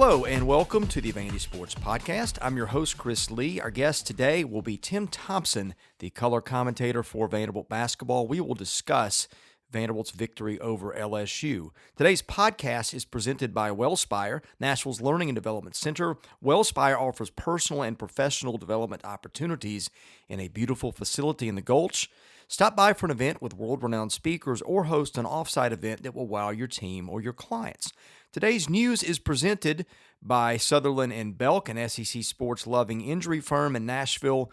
Hello and welcome to the Vandy Sports Podcast. I'm your host, Chris Lee. Our guest today will be Tim Thompson, the color commentator for Vanderbilt basketball. We will discuss Vanderbilt's victory over LSU. Today's podcast is presented by Wellspire, Nashville's Learning and Development Center. Wellspire offers personal and professional development opportunities in a beautiful facility in the Gulch. Stop by for an event with world-renowned speakers or host an off-site event that will wow your team or your clients. Today's news is presented by Sutherland and Belk, an SEC sports-loving injury firm in Nashville.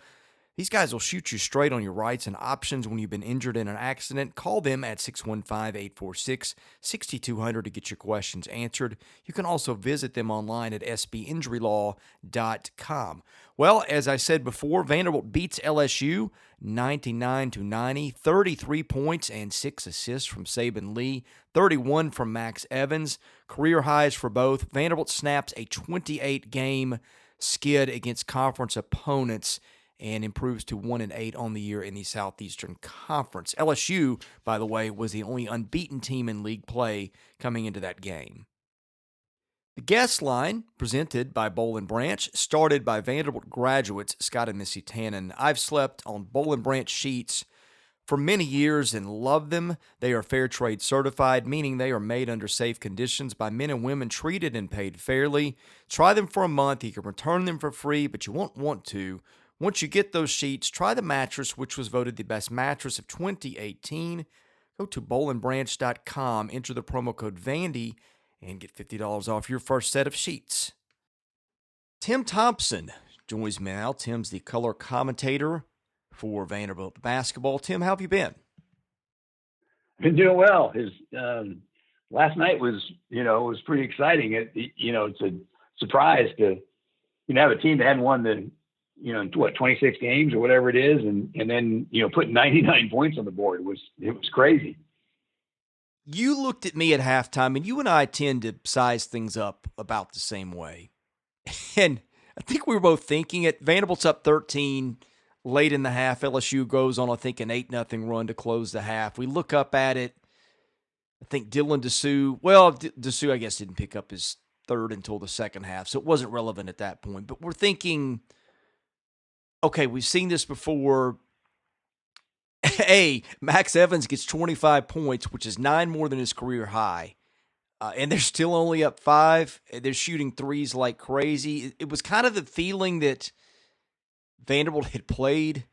These guys will shoot you straight on your rights and options when you've been injured in an accident. Call them at 615-846-6200 to get your questions answered. You can also visit them online at sbinjurylaw.com. Well, as I said before, Vanderbilt beats LSU 99-90, 33 points and 6 assists from Saben Lee, 31 from Max Evans. Career highs for both. Vanderbilt snaps a 28-game skid against conference opponents and improves to 1-8 on the year in the Southeastern Conference. LSU, by the way, was the only unbeaten team in league play coming into that game. The guest line, presented by Boll & Branch, started by Vanderbilt graduates Scott and Missy Tannen. I've slept on Boll & Branch sheets for many years and love them. They are fair trade certified, meaning they are made under safe conditions by men and women treated and paid fairly. Try them for a month. You can return them for free, but you won't want to. Once you get those sheets, try the mattress, which was voted the best mattress of 2018. Go to bollandbranch.com, enter the promo code Vandy, and get $50 off your first set of sheets. Tim Thompson joins me now. Tim's the color commentator for Vanderbilt basketball. Tim, how have you been? Been doing well. His last night was, was pretty exciting. It's a surprise to, have a team that hadn't won the 26 games or whatever it is, and then putting 99 points on the board. It was crazy. You looked at me at halftime, and you and I tend to size things up about the same way. And I think we were both thinking it. Vanderbilt's up 13 late in the half. LSU goes on, I think, an 8-0 run to close the half. We look up at it. I think Dylan Dessou, Dessou, I guess, didn't pick up his third until the second half, so it wasn't relevant at that point. But we're thinking, okay, we've seen this before. Max Evans gets 25 points, which is 9 more than his career high. And they're still only up 5. They're shooting threes like crazy. It was kind of the feeling that Vanderbilt had played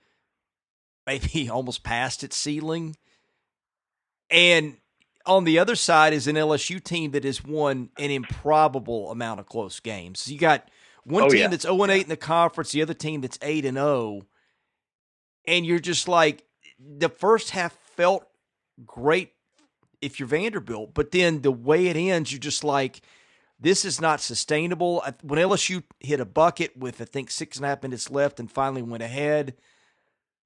maybe almost past its ceiling. And on the other side is an LSU team that has won an improbable amount of close games. So you got one team that's 0-8 in the conference, the other team that's 8-0. And you're just like, the first half felt great if you're Vanderbilt, but then the way it ends, you're just like, this is not sustainable. When LSU hit a bucket with, I think, 6.5 minutes left and finally went ahead,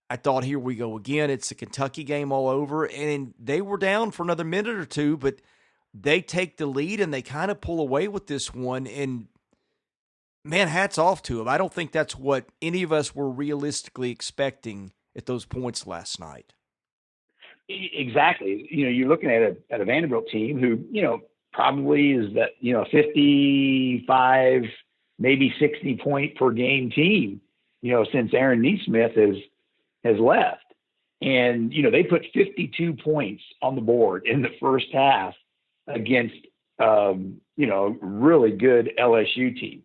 I thought, here we go again. It's a Kentucky game all over. And they were down for another minute or two, but they take the lead and they kind of pull away with this one. And, man, hats off to them. I don't think that's what any of us were realistically expecting at those points last night. Exactly. You're looking at a Vanderbilt team who, probably is that, 55, maybe 60 point per game team, since Aaron Nesmith has left. And, they put 52 points on the board in the first half against, really good LSU team.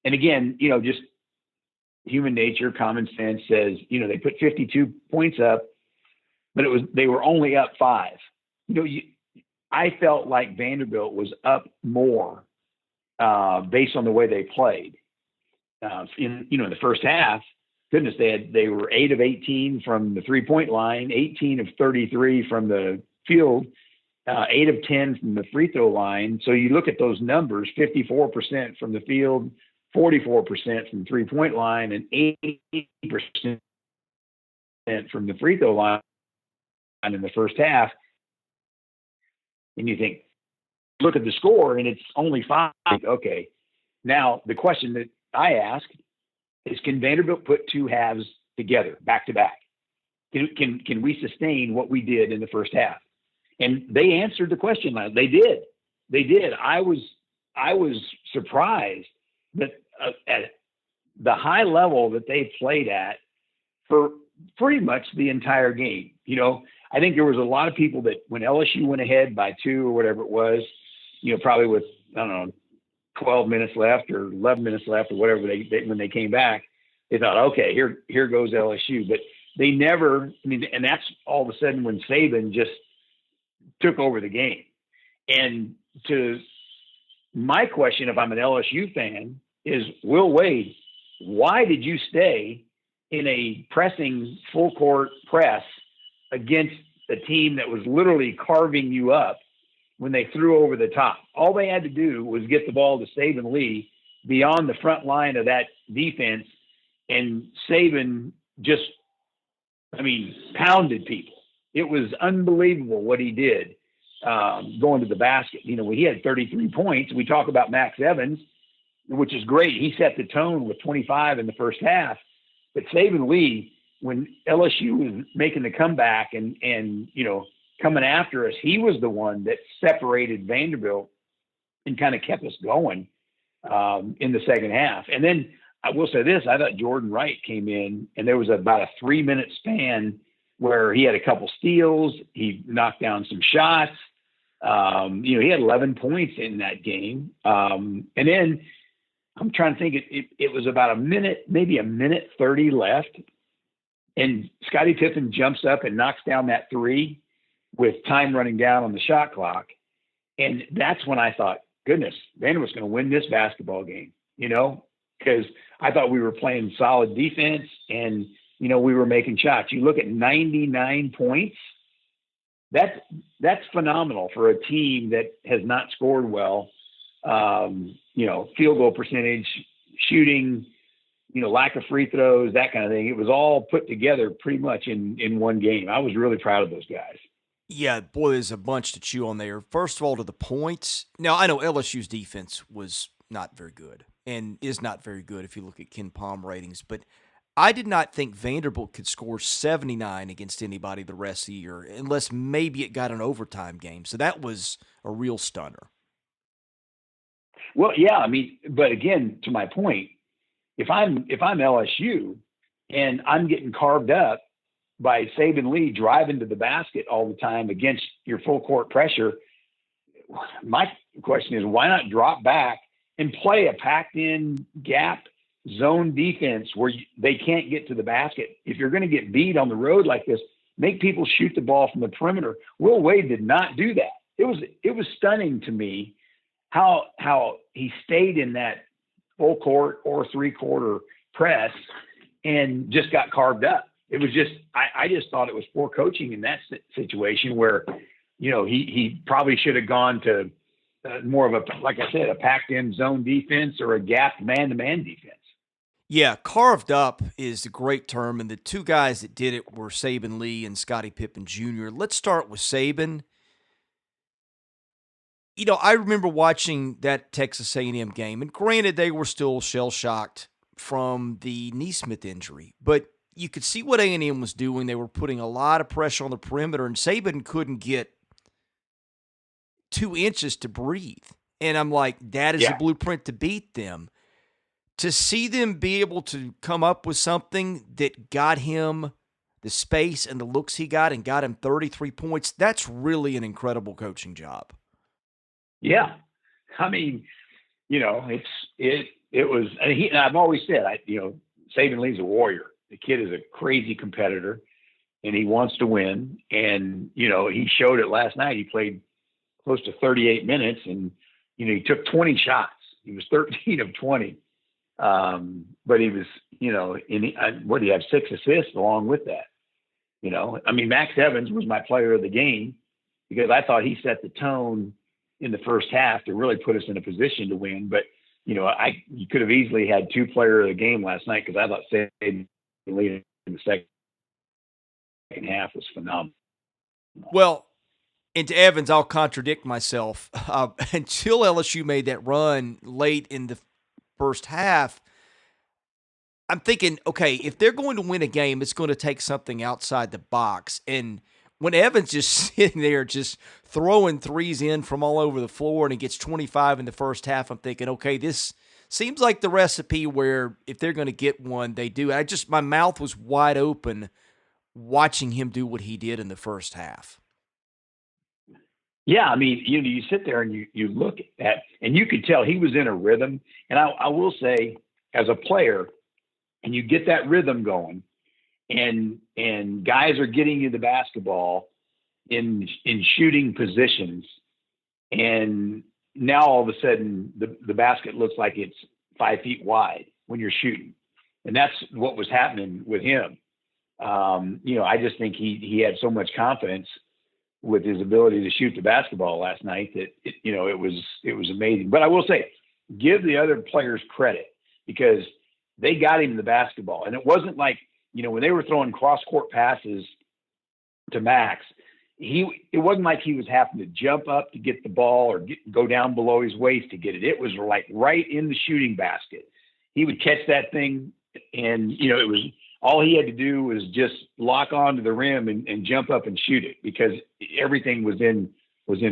And again, just human nature, common sense says, they put 52 points up, but they were only up 5. I felt like Vanderbilt was up more based on the way they played. In the first half, goodness, they were 8 of 18 from the 3-point line, 18 of 33 from the field, 8 of 10 from the free throw line. So you look at those numbers: 54% from the field, 44% from the 3-point line, and 80% from the free throw line in the first half. And you think, look at the score, and it's only 5. Okay. Now, the question that I ask is, can Vanderbilt put two halves together, back to back? Can we sustain what we did in the first half? And they answered the question. They did. I I was surprised that at the high level that they played at for pretty much the entire game. I think there was a lot of people that when LSU went ahead by 2 or whatever it was, probably with, I don't know, 12 minutes left or 11 minutes left or whatever when they came back, they thought, okay, here goes LSU. But they never, and that's all of a sudden when Saben just took over the game. And to my question, if I'm an LSU fan, is Will Wade, why did you stay in a pressing full court press against a team that was literally carving you up when they threw over the top? All they had to do was get the ball to Saben Lee beyond the front line of that defense, and Saben just, pounded people. It was unbelievable what he did going to the basket. He had 33 points. We talk about Max Evans, which is great. He set the tone with 25 in the first half. But Saben Lee, when LSU was making the comeback and coming after us, he was the one that separated Vanderbilt and kind of kept us going in the second half. And then I will say this, I thought Jordan Wright came in, and there was about a 3-minute span where he had a couple steals. He knocked down some shots. He had 11 points in that game. And then I'm trying to think, it was about maybe a minute 30 left. And Scotty Pippen jumps up and knocks down that 3 with time running down on the shot clock. And that's when I thought, goodness, Vanderbilt's going to win this basketball game, because I thought we were playing solid defense and, we were making shots. You look at 99 points. That's phenomenal for a team that has not scored well. Field goal percentage, shooting, lack of free throws, that kind of thing. It was all put together pretty much in one game. I was really proud of those guys. Yeah, boy, there's a bunch to chew on there. First of all, to the points. Now, I know LSU's defense was not very good and is not very good if you look at Ken Palm ratings, but I did not think Vanderbilt could score 79 against anybody the rest of the year, unless maybe it got an overtime game. So that was a real stunner. Well, yeah, but again, to my point, if I'm LSU and I'm getting carved up by Saben Lee driving to the basket all the time against your full court pressure, my question is, why not drop back and play a packed in gap zone defense where they can't get to the basket? If you're going to get beat on the road like this, make people shoot the ball from the perimeter. Will Wade did not do that. It was stunning to me how he stayed in that full court or 3-quarter press and just got carved up. It was just, I just thought it was poor coaching in that situation where, he probably should have gone to more of a, like I said, a packed in zone defense or a gap man-to-man defense. Yeah, carved up is a great term, and the two guys that did it were Saben Lee and Scotty Pippen Jr. Let's start with Saben. I remember watching that Texas A&M game, and granted, they were still shell-shocked from the Neesmith injury, but you could see what A&M was doing. They were putting a lot of pressure on the perimeter, and Saben couldn't get 2 inches to breathe. And I'm like, that is a blueprint to beat them. To see them be able to come up with something that got him the space and the looks he got and got him 33 points, that's really an incredible coaching job. Yeah. It was, and I've always said, Saben Lee's a warrior. The kid is a crazy competitor and he wants to win. And, he showed it last night. He played close to 38 minutes and, he took 20 shots. He was 13 of 20. But he was, what do you have, 6 assists along with that? Max Evans was my player of the game because I thought he set the tone in the first half to really put us in a position to win. But, you could have easily had 2 player of the game last night because I thought Saben Lee in the second half was phenomenal. Well, and to Evans, I'll contradict myself. Until LSU made that run late in the first half, I'm thinking, okay, if they're going to win a game, it's going to take something outside the box. And when Evans just sitting there just throwing threes in from all over the floor and he gets 25 in the first half, I'm thinking, okay, this seems like the recipe where if they're going to get one, they do. My mouth was wide open watching him do what he did in the first half. Yeah, I mean, you sit there and you look at, and you could tell he was in a rhythm. And I will say, as a player, and you get that rhythm going, and guys are getting you the basketball in shooting positions, and now all of a sudden the basket looks like it's 5 feet wide when you're shooting, and that's what was happening with him. I just think he had so much confidence with his ability to shoot the basketball last night that it was amazing. But I will say, give the other players credit, because they got him the basketball, and it wasn't like when they were throwing cross court passes to Max, it wasn't like he was having to jump up to get the ball or go down below his waist to get it. It was like right in the shooting basket. He would catch that thing, and it was all he had to do was just lock onto the rim and jump up and shoot it, because everything was in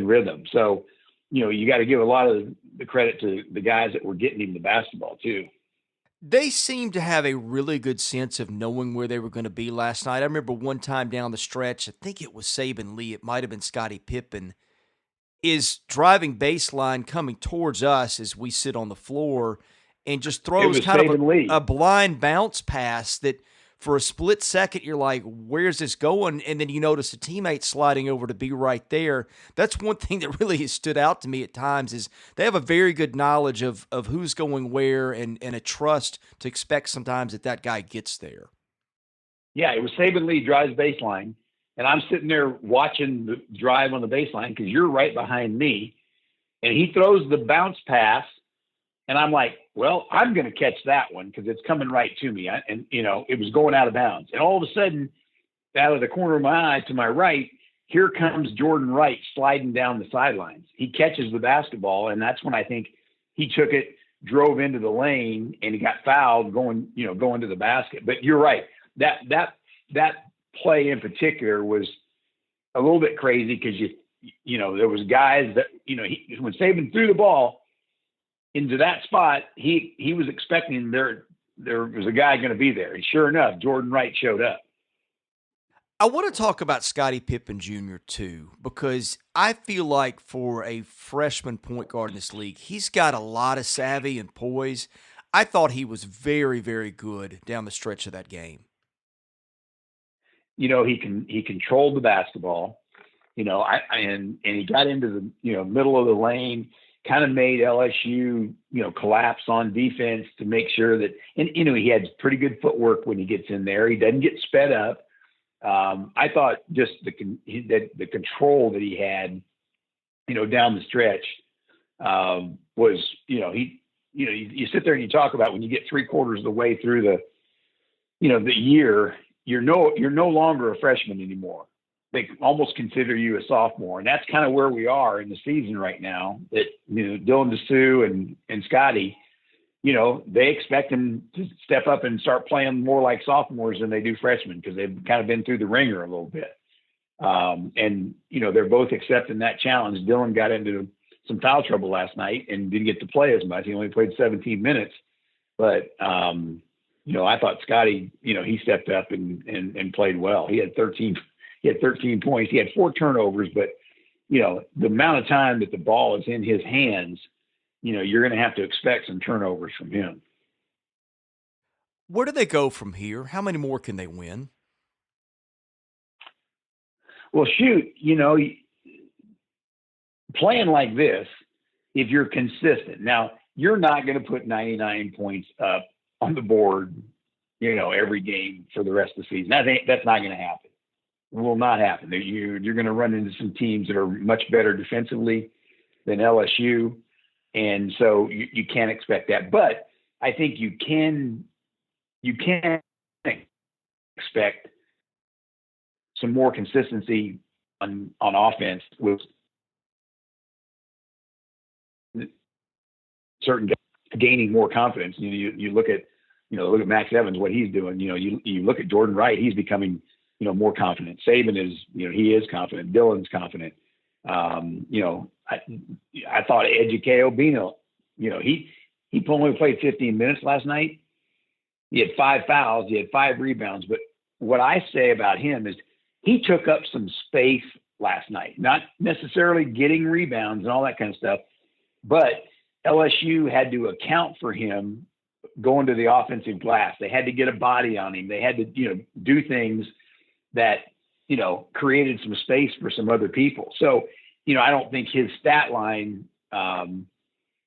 rhythm. So, you got to give a lot of the credit to the guys that were getting him the basketball too. They seemed to have a really good sense of knowing where they were going to be last night. I remember one time down the stretch, I think it was Saben Lee, it might have been Scotty Pippen, is driving baseline coming towards us as we sit on the floor and just throws kind of a blind bounce pass that for a split second you're like, where's this going? And then you notice a teammate sliding over to be right there. That's one thing that really has stood out to me at times, is they have a very good knowledge of who's going where, and a trust to expect sometimes that guy gets there. Yeah, it was Saben Lee drives baseline, and I'm sitting there watching the drive on the baseline because you're right behind me, and he throws the bounce pass, and I'm like, well, I'm going to catch that one because it's coming right to me. It was going out of bounds. And all of a sudden, out of the corner of my eye to my right, here comes Jordan Wright sliding down the sidelines. He catches the basketball, and that's when I think he took it, drove into the lane, and he got fouled going to the basket. But you're right. That play in particular was a little bit crazy because there was guys that when Saban threw the ball into that spot, he was expecting there was a guy going to be there, and sure enough, Jordan Wright showed up. I want to talk about Scotty Pippen Jr. too, because I feel like for a freshman point guard in this league, he's got a lot of savvy and poise. I thought he was very, very good down the stretch of that game. He controlled the basketball, and he got into the middle of the lane, kind of made LSU collapse on defense to make sure that, and he had pretty good footwork when he gets in there. He doesn't get sped up. I thought just the control that he had, down the stretch, was, you sit there and you talk about when you get 3/4 of the way through the year, you're no longer a freshman anymore. They almost consider you a sophomore, and that's kind of where we are in the season right now. That Dylan DeSue and Scotty, they expect them to step up and start playing more like sophomores than they do freshmen because they've kind of been through the ringer a little bit. And they're both accepting that challenge. Dylan got into some foul trouble last night and didn't get to play as much. He only played 17 minutes, but I thought Scotty, he stepped up and played well. He had 13 points. He had 4 turnovers, but the amount of time that the ball is in his hands, you're going to have to expect some turnovers from him. Where do they go from here? How many more can they win? Well, shoot, playing like this, if you're consistent. Now, you're not going to put 99 points up on the board, every game for the rest of the season. That's not going to happen. It will not happen. You're going to run into some teams that are much better defensively than LSU. And so you can't expect that. But I think you can expect some more consistency on offense with certain guys gaining more confidence. You look at Max Evans, what he's doing. You look at Jordan Wright, he's becoming more confident. Saben is, he is confident. Dylan's confident. I thought Ejike Obino, he only played 15 minutes last night. He had 5 fouls. He had 5 rebounds. But what I say about him is he took up some space last night, not necessarily getting rebounds and all that kind of stuff, but LSU had to account for him going to the offensive glass. They had to get a body on him. They had to, do things that, created some space for some other people. So, I don't think his stat line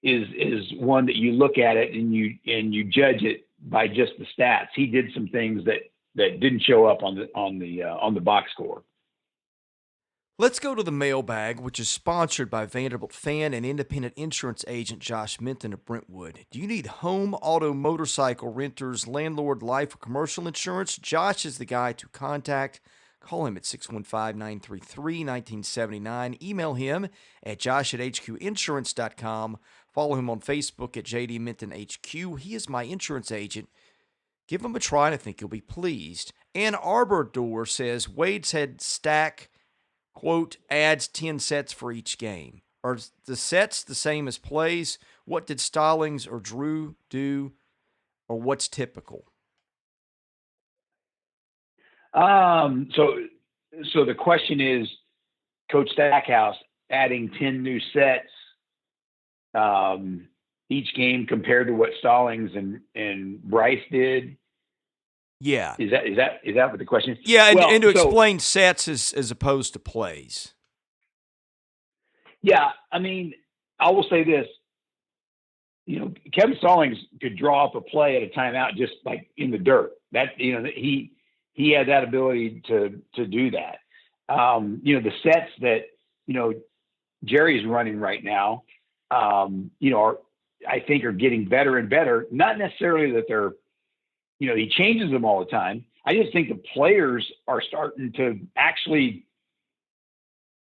is one that you look at it and you judge it by just the stats. He did some things that didn't show up on the box score. Let's go to the mailbag, which is sponsored by Vanderbilt fan and independent insurance agent Josh Minton of Brentwood. Do you need home, auto, motorcycle, renters, landlord, life, or commercial insurance? Josh is the guy to contact. Call him at 615-933-1979. Email him at josh@hqinsurance.com. Follow him on Facebook at JD Minton HQ. He is my insurance agent. Give him a try, and I think you'll be pleased. Ann Arbor Door says Wade said Stack, quote, adds 10 sets for each game. Are the sets the same as plays? What did Stallings or Drew do, or what's typical? So the question is, Coach Stackhouse adding 10 new sets each game compared to what Stallings and Bryce did. Yeah. Is that what the question is? Yeah, and to explain sets as opposed to plays. Yeah, I mean, I will say this. Kevin Stallings could draw up a play at a timeout just like in the dirt. That he had that ability to do that. The sets that Jerry's running right now, I think are getting better and better. Not necessarily that they're, he changes them all the time. I just think the players are starting to actually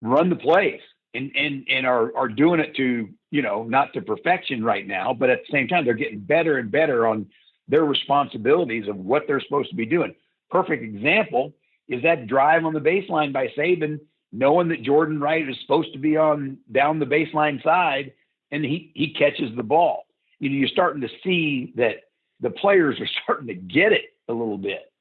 run the plays and are doing it to, not to perfection right now, but at the same time, they're getting better and better on their responsibilities of what they're supposed to be doing. Perfect example is that drive on the baseline by Saben, knowing that Jordan Wright is supposed to be on down the baseline side, and he catches the ball. You're starting to see that the players are starting to get it a little bit,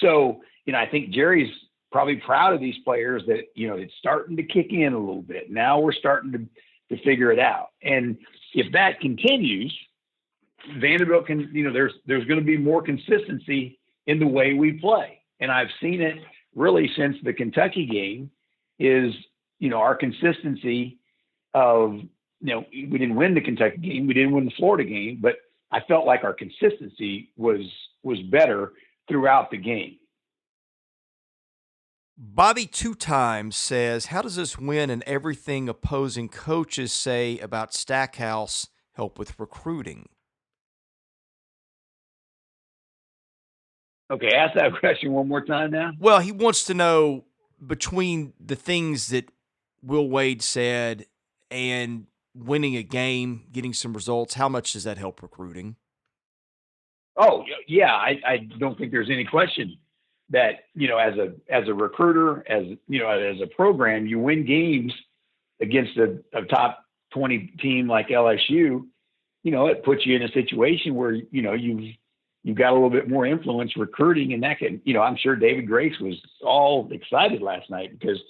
So, I think Jerry's probably proud of these players that, it's starting to kick in a little bit. Now we're starting to figure it out. And if that continues, Vanderbilt can, there's going to be more consistency in the way we play. And I've seen it really since the Kentucky game is, our consistency of, we didn't win the Kentucky game. We didn't win the Florida game, but I felt like our consistency was better throughout the game. Bobby 2 times says, how does this win and everything opposing coaches say about Stackhouse help with recruiting? Okay, ask that question one more time now. Well, he wants to know between the things that Will Wade said and winning a game, getting some results, how much does that help recruiting? Oh, yeah, I don't think there's any question that, as a recruiter, as a program, you win games against a top 20 team like LSU, it puts you in a situation where, you've got a little bit more influence recruiting, and that can, I'm sure David Grace was all excited last night because,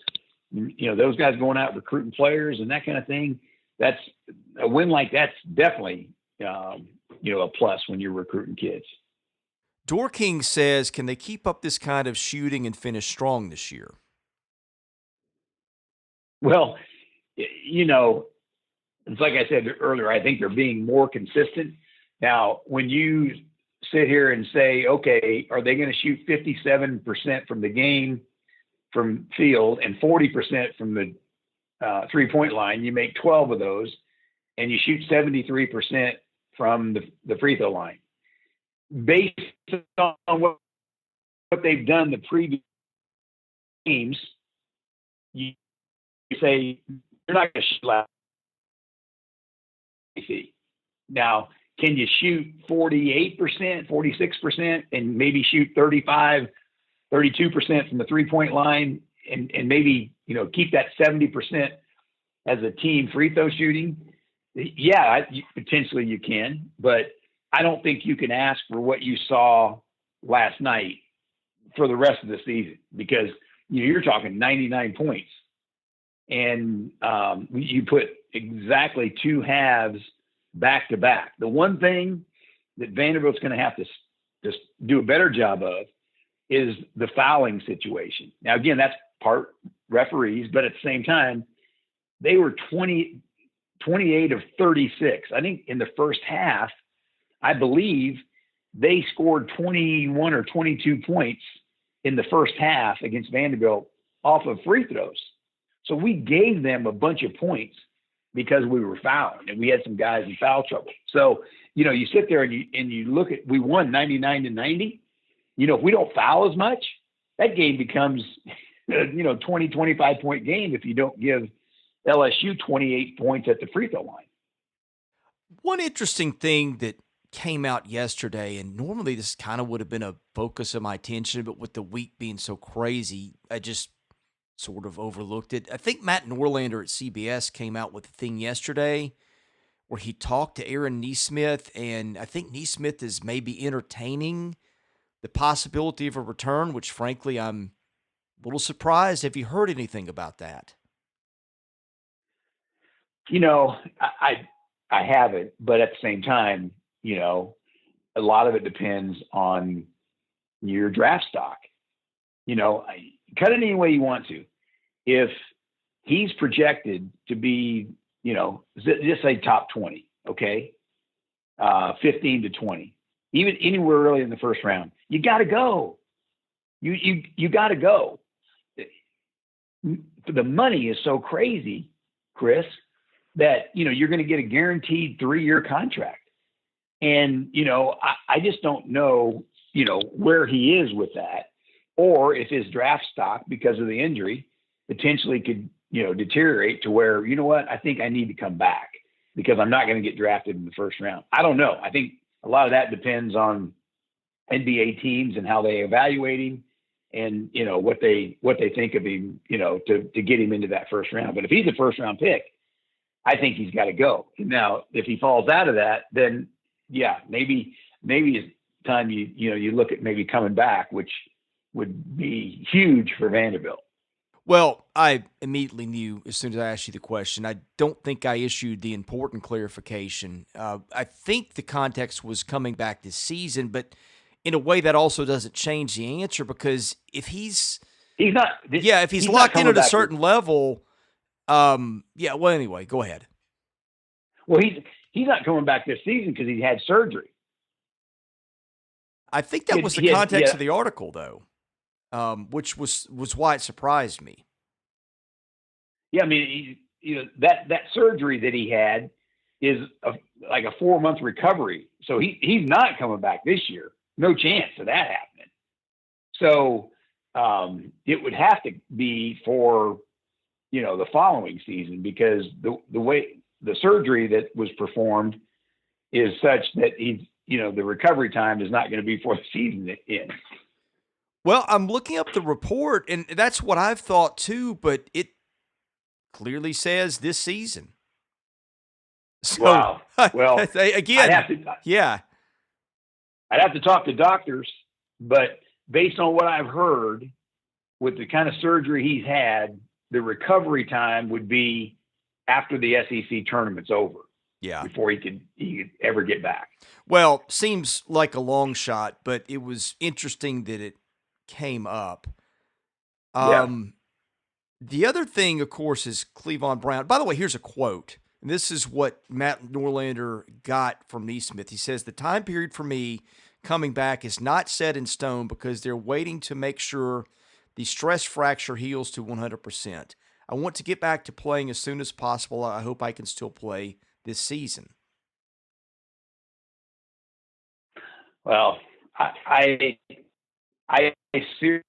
those guys going out recruiting players and that kind of thing. That's a win like that's definitely, a plus when you're recruiting kids. Door King says, can they keep up this kind of shooting and finish strong this year? Well, it's like I said earlier, I think they're being more consistent. Now, when you sit here and say, okay, are they going to shoot 57% from the game from field and 40% from the 3-point line? You make 12 of those, and you shoot 73% from the free throw line. Based on what they've done the previous games, you say you're not going to shoot last. Now, can you shoot 48%, 46%, and maybe shoot 35 32% from the 3-point line, and maybe, keep that 70% as a team free throw shooting, yeah, potentially you can, but I don't think you can ask for what you saw last night for the rest of the season, because you're talking 99 points, and you put exactly 2 halves back to back. The one thing that Vanderbilt's going to have to just do a better job of is the fouling situation. Now, again, that's part referees, but at the same time, they were 28 of 36. I think in the first half, I believe they scored 21 or 22 points in the first half against Vanderbilt off of free throws. So we gave them a bunch of points because we were fouling, and we had some guys in foul trouble. So, you sit there and you look at, we won 99-90. If we don't foul as much, that game becomes, 20, 25 point game if you don't give LSU 28 points at the free throw line. One interesting thing that came out yesterday, and normally this kind of would have been a focus of my attention, but with the week being so crazy, I just sort of overlooked it. I think Matt Norlander at CBS came out with a thing yesterday where he talked to Aaron Nesmith, and I think Nesmith is maybe entertaining the possibility of a return, which frankly I'm a little surprised. Have you heard anything about that? I haven't, but at the same time, a lot of it depends on your draft stock. Cut it any way you want to. If he's projected to be, just say top 20, okay, 15 to 20, even anywhere early in the first round, you got to go. You got to go. The money is so crazy, Chris, that, you're going to get a guaranteed 3-year contract. And, I just don't know, where he is with that, or if his draft stock, because of the injury, potentially could, deteriorate to where, I think I need to come back because I'm not going to get drafted in the first round. I don't know. I think a lot of that depends on NBA teams and how they evaluate him and, what they think of him, to get him into that first round. But if he's a first round pick, I think he's got to go. Now, if he falls out of that, then yeah, maybe it's time you look at maybe coming back, which would be huge for Vanderbilt. Well, I immediately knew as soon as I asked you the question. I don't think I issued the important clarification. I think the context was coming back this season, but in a way that also doesn't change the answer, because if he's not, if he's locked in at a certain level, well, anyway, go ahead. Well, he's not coming back this season because he had surgery. I think that was the context of the article, though, which was why it surprised me. Yeah, I mean, that surgery that he had is like a 4-month recovery, so he's not coming back this year. No chance of that happening. So it would have to be for the following season, because the way the surgery that was performed is such that he's, the recovery time is not going to be for the season ends. Well, I'm looking up the report, and that's what I've thought too, but it clearly says this season. So, wow. Well, again, I'd have to talk to doctors, but based on what I've heard, with the kind of surgery he's had, the recovery time would be after the SEC tournament's over. Yeah. Before he could ever get back. Well, seems like a long shot, but it was interesting that it came up. The other thing, of course, is Cleavon Brown. By the way, here's a quote. And this is what Matt Norlander got from Nesmith. He says, "The time period for me coming back is not set in stone because they're waiting to make sure the stress fracture heals to 100%. I want to get back to playing as soon as possible. I hope I can still play this season." Well, I seriously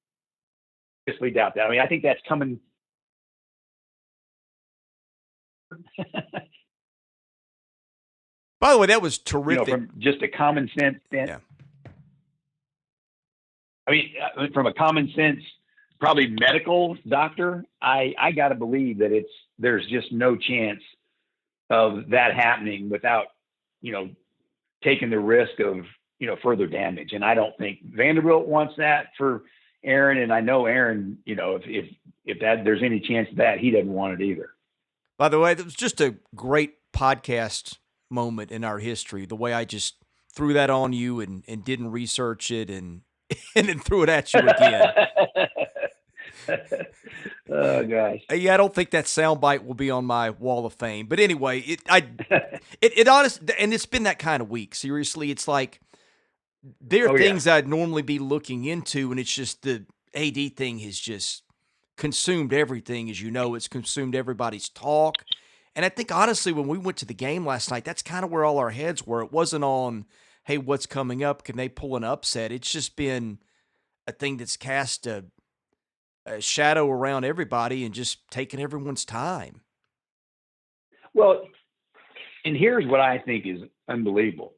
doubt that. I mean, I think that's coming. By the way, that was terrific. From just a common sense I mean, from a common sense, probably medical doctor, I got to believe that there's just no chance of that happening without, taking the risk of, further damage. And I don't think Vanderbilt wants that for Aaron. And I know Aaron, if there's any chance of that, he doesn't want it either. By the way, that was just a great podcast moment in our history. The way I just threw that on you and didn't research it and then threw it at you again. Oh gosh. Yeah, I don't think that soundbite will be on my wall of fame. But anyway, it honestly, and it's been that kind of week. Seriously, it's like there are things I'd normally be looking into, and it's just the AD thing has just consumed everything. As you know, it's consumed everybody's talk. And I think honestly, when we went to the game last night, that's kind of where all our heads were. It wasn't on, hey, what's coming up? Can they pull an upset? It's just been a thing that's cast a shadow around everybody and just taking everyone's time. Well, and here's what I think is unbelievable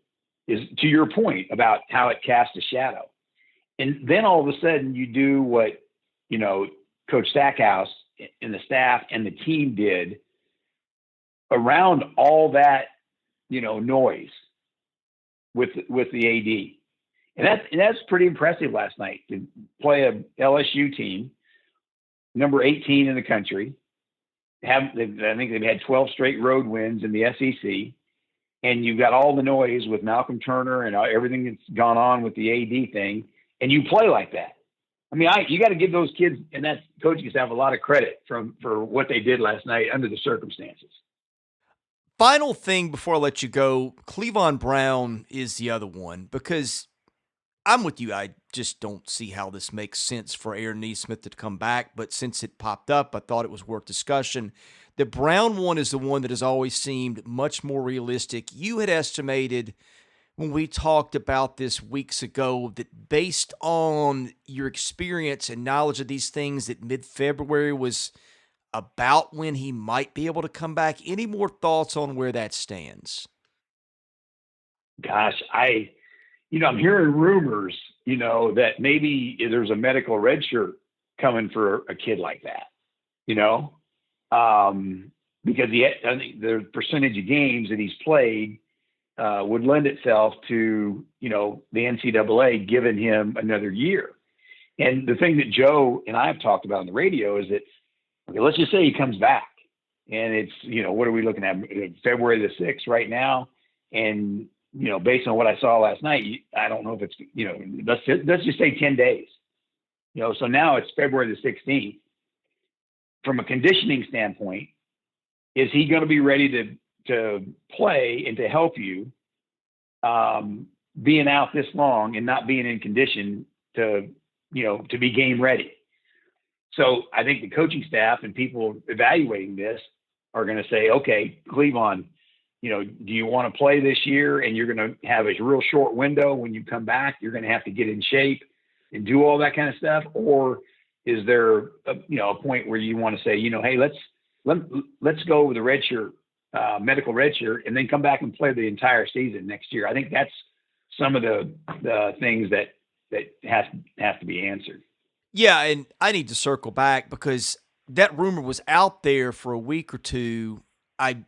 is to your point about how it casts a shadow. And then all of a sudden you do what, Coach Stackhouse and the staff and the team did around all that, noise with the AD. And that's pretty impressive last night to play a LSU team, number 18 in the country. I think they've had 12 straight road wins in the SEC. And you've got all the noise with Malcolm Turner and everything that's gone on with the AD thing. And you play like that. I mean, you got to give those kids and that coaching staff a lot of credit for what they did last night under the circumstances. Final thing before I let you go, Cleavon Brown is the other one because I'm with you. I just don't see how this makes sense for Aaron Nesmith to come back. But since it popped up, I thought it was worth discussion. The Brown one is the one that has always seemed much more realistic. You had estimated when we talked about this weeks ago that based on your experience and knowledge of these things that mid-February was about when he might be able to come back. Any more thoughts on where that stands? Gosh, I'm hearing rumors, that maybe there's a medical red shirt coming for a kid like that, because I think the percentage of games that he's played would lend itself to, the NCAA giving him another year. And the thing that Joe and I have talked about on the radio is that, okay, let's just say he comes back and it's, what are we looking at? February the 6th right now. And, based on what I saw last night, I don't know if it's, let's just say 10 days, so now it's February the 16th. From a conditioning standpoint, is he going to be ready to play and to help you, being out this long and not being in condition to be game ready? So I think the coaching staff and people evaluating this are going to say, okay, Cleavon, do you want to play this year? And you're going to have a real short window when you come back. You're going to have to get in shape and do all that kind of stuff. Or is there a point where you want to say, hey, let's go with the red shirt, medical red shirt, and then come back and play the entire season next year? I think that's some of the things that have to be answered. Yeah, and I need to circle back because that rumor was out there for a week or two. I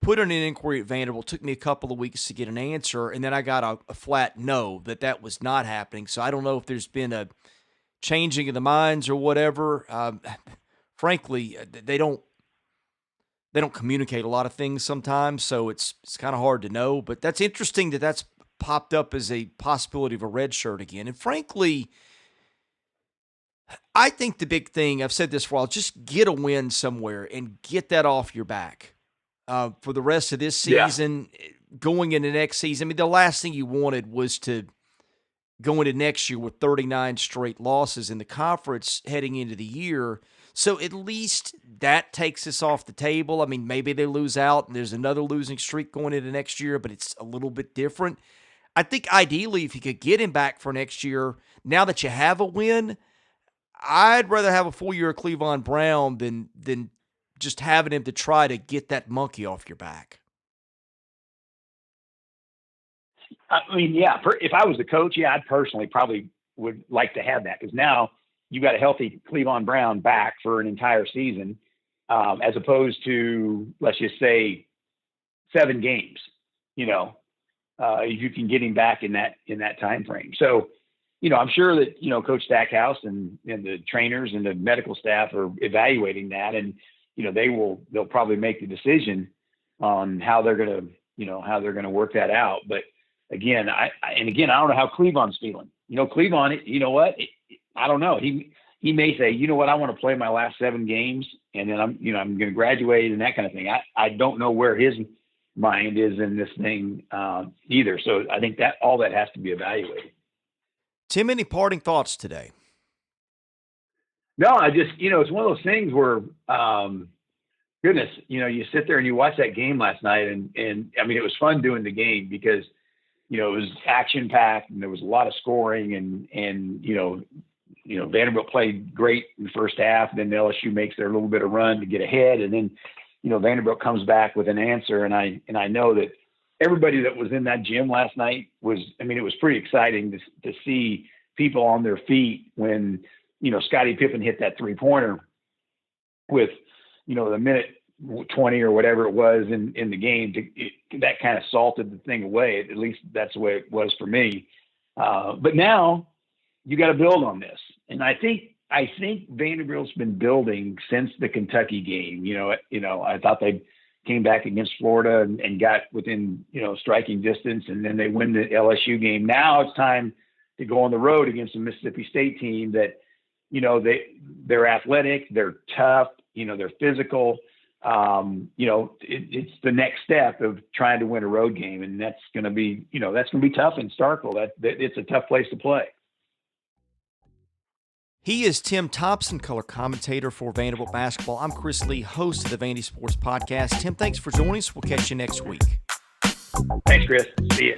put in an inquiry at Vanderbilt. It took me a couple of weeks to get an answer, and then I got a flat no that was not happening. So I don't know if there's been a changing of the minds or whatever. Frankly, they don't communicate a lot of things sometimes, so it's kind of hard to know. But that's interesting that's popped up as a possibility of a red shirt again. And frankly, I think the big thing, I've said this for a while, just get a win somewhere and get that off your back for the rest of this season, going into next season. I mean, the last thing you wanted was to go into next year with 39 straight losses in the conference heading into the year. So at least that takes us off the table. I mean, maybe they lose out and there's another losing streak going into next year, but it's a little bit different. I think ideally, if you could get him back for next year, now that you have a win, I'd rather have a full year of Cleavon Brown than just having him to try to get that monkey off your back. I mean, if I was the coach, I'd personally probably would like to have that, because now you got a healthy Cleavon Brown back for an entire season, as opposed to, let's just say, 7 games. If you can get him back in that time frame. So, I'm sure that Coach Stackhouse and the trainers and the medical staff are evaluating that, and they'll probably make the decision on how they're gonna work that out. But again, I don't know how Cleavon's feeling. Cleavon, you know what? I don't know. He may say, you know what, I want to play my last 7 games, and then I'm going to graduate and that kind of thing. I don't know where his mind is in this thing either. So I think that all that has to be evaluated. Tim, any parting thoughts today? No, I just, it's one of those things where, goodness, you sit there and you watch that game last night, and I mean, it was fun doing the game because, it was action packed and there was a lot of scoring, and Vanderbilt played great in the first half. Then LSU makes their little bit of run to get ahead, and then Vanderbilt comes back with an answer. And I know that everybody that was in that gym last night it was pretty exciting to see people on their feet when Scotty Pippen hit that 3-pointer with the minute 20 or whatever it was in the game. That kind of salted the thing away. At least that's the way it was for me. But now you got to build on this. And I think Vanderbilt's been building since the Kentucky game. I thought they came back against Florida and got within, striking distance, and then they win the LSU game. Now it's time to go on the road against a Mississippi State team that, they're athletic, they're tough, they're physical. It's the next step of trying to win a road game, and that's going to be tough in Starkville. It's a tough place to play. He is Tim Thompson, color commentator for Vanderbilt basketball. I'm Chris Lee, host of the Vandy Sports Podcast. Tim, thanks for joining us. We'll catch you next week. Thanks, Chris. See you.